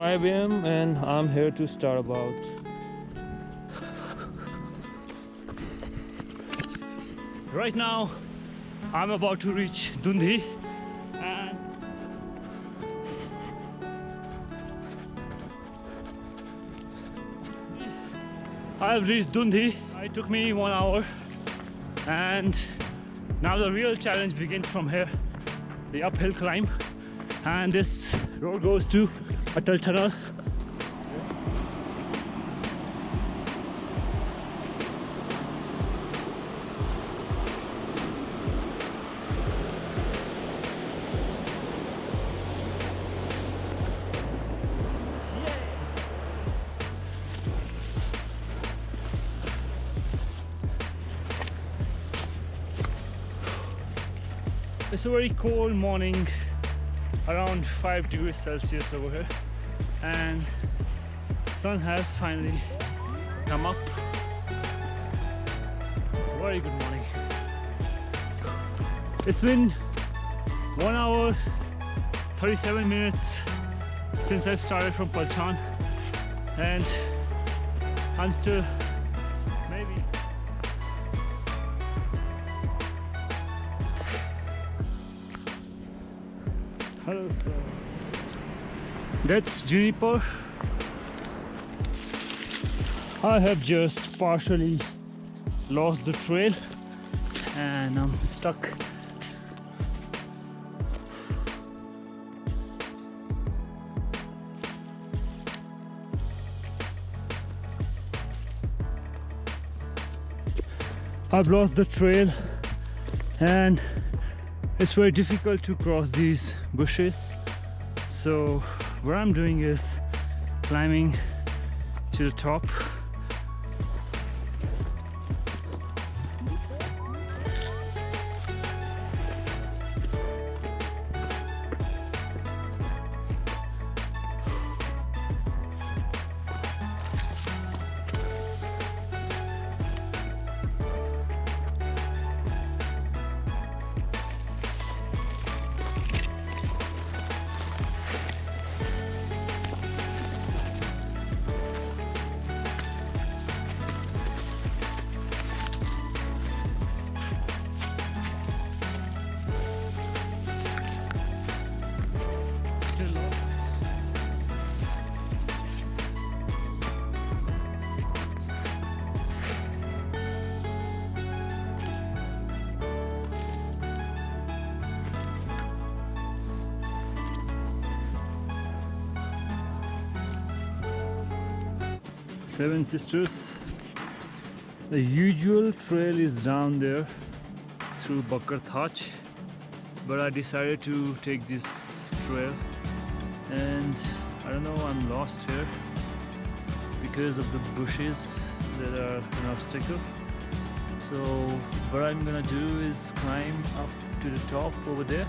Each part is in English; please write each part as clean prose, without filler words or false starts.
5 a.m. and I'm here to start about. Right now, I'm about to reach Dundee and I've reached Dundee. It took me 1 hour and now the real challenge begins from here, the uphill climb, and this road goes to Atal Tunnel. It's a very cold morning, around 5 degrees Celsius over here, and sun has finally come up. Very good morning. It's been 1 hour 37 minutes since I've started from Palchan, and I'm still maybe hello sir. That's Juniper. I have just partially lost the trail and I'm stuck. I've lost the trail and it's very difficult to cross these bushes. So what I'm doing is climbing to the top. Seven Sisters. The usual trail is down there through Bakar Thach, but I decided to take this trail, and I don't know, I'm lost here because of the bushes that are an obstacle. So what I'm gonna do is climb up to the top over there.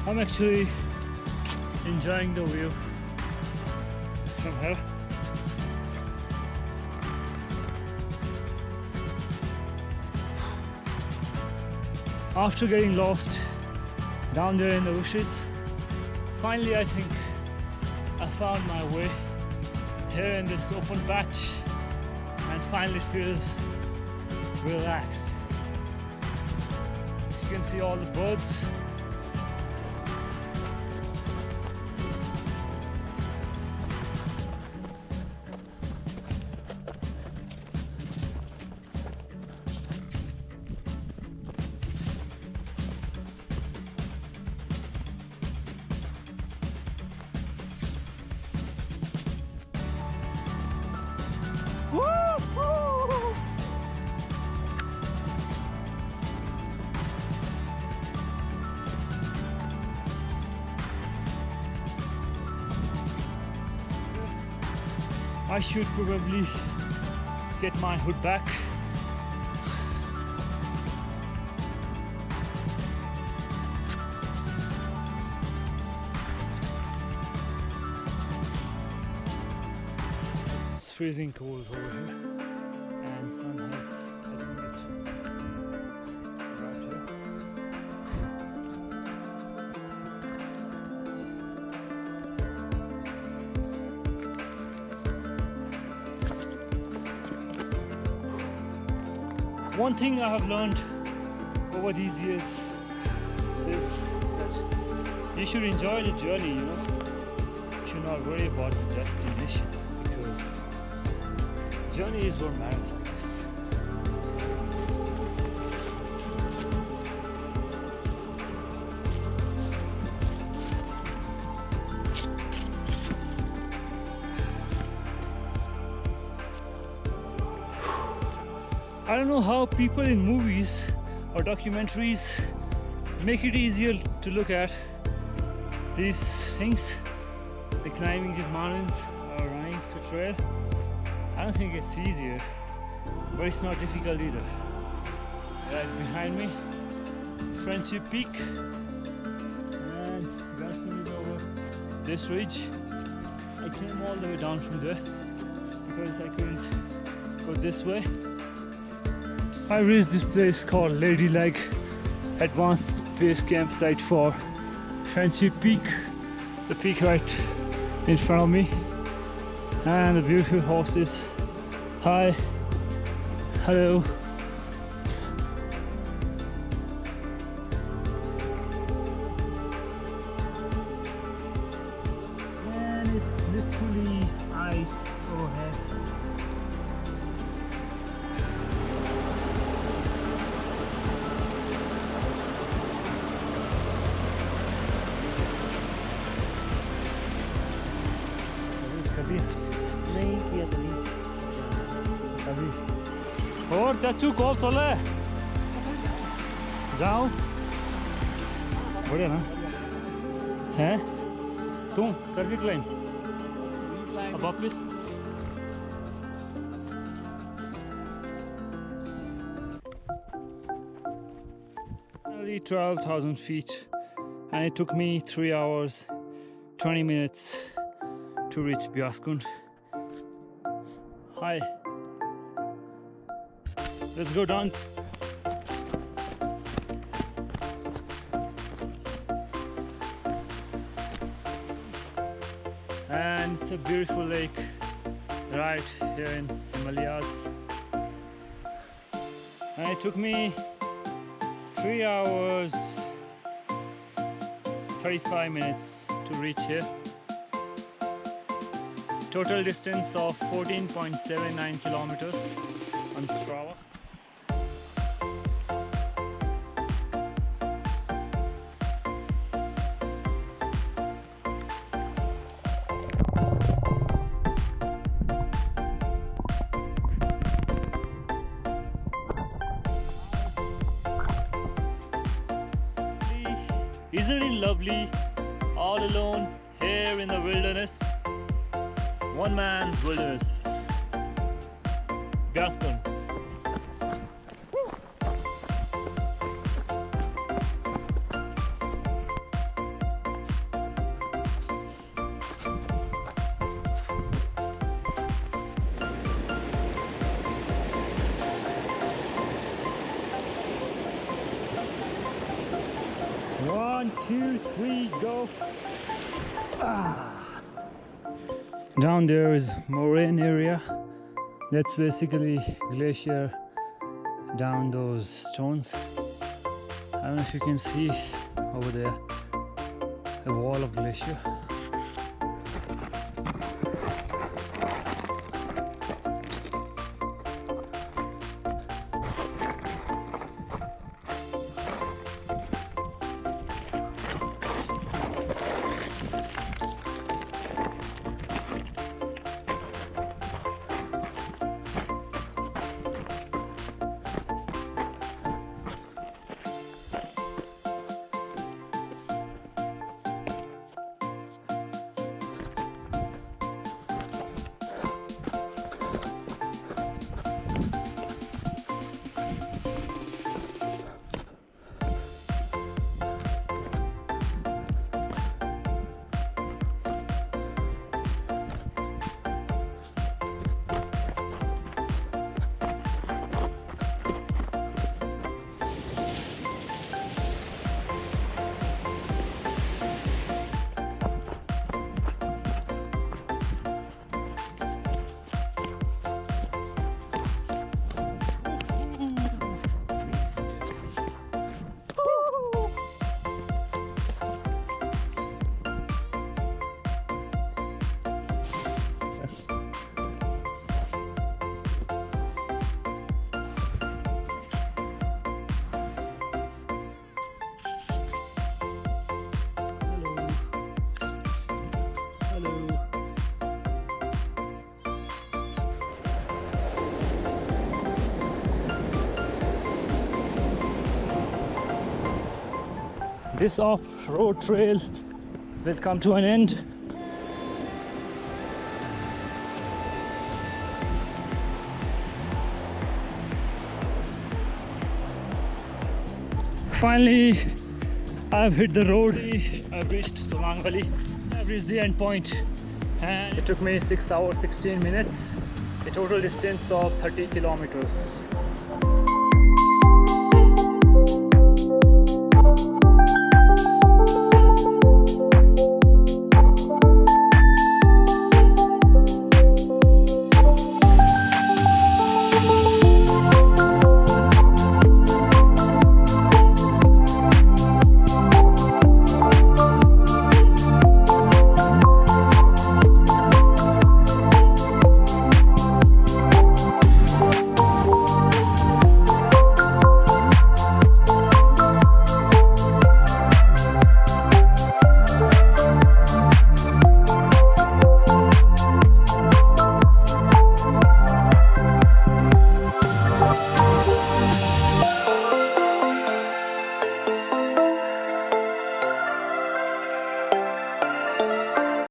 I'm actually enjoying the view from here. After getting lost down there in the bushes, finally I think I found my way here in this open patch and finally feel relaxed. You can see all the birds. I should probably get my hood back. freezing cold over here, and sun has hitting it right here. One thing I have learned over these years is that you should enjoy the journey, you know. You should not worry about the destination, because journey is what matters, I guess. I don't know how people in movies or documentaries make it easier to look at these things, like climbing these mountains or running the trail. I don't think it's easier, but it's not difficult either. Right behind me, Friendship Peak, and Beas Kund is over this ridge. I came all the way down from there because I couldn't go this way. I reached this place called Lady Leg Advanced Base Campsite for Friendship Peak, the peak right in front of me, and the beautiful horses. Hi, hello. And it's literally ice overhead. नहीं किया कभी अभी और चाचू कब चले जाओ बढ़िया ना है तुम करके क्लाइम अब वापस nearly 12,000 feet, and it took me 3 hours 20 minutes to reach Beas Kund. Hi, let's go down. And it's a beautiful lake right here in Himalayas. And it took me 3 hours 35 minutes to reach here. Total distance of 14.79 kilometers on Strava. Isn't it lovely, all alone here in the wilderness? One man's wilderness. Beas Kund. One, two, three, go. Down there is moraine area. That's basically glacier down those stones. I don't know if you can see over there the wall of glacier. this off-road trail will come to an end. Finally, I've hit the road. I've reached Solang Valley. I've reached the end point, and it took me 6 hours 16 minutes, a total distance of 30 kilometers.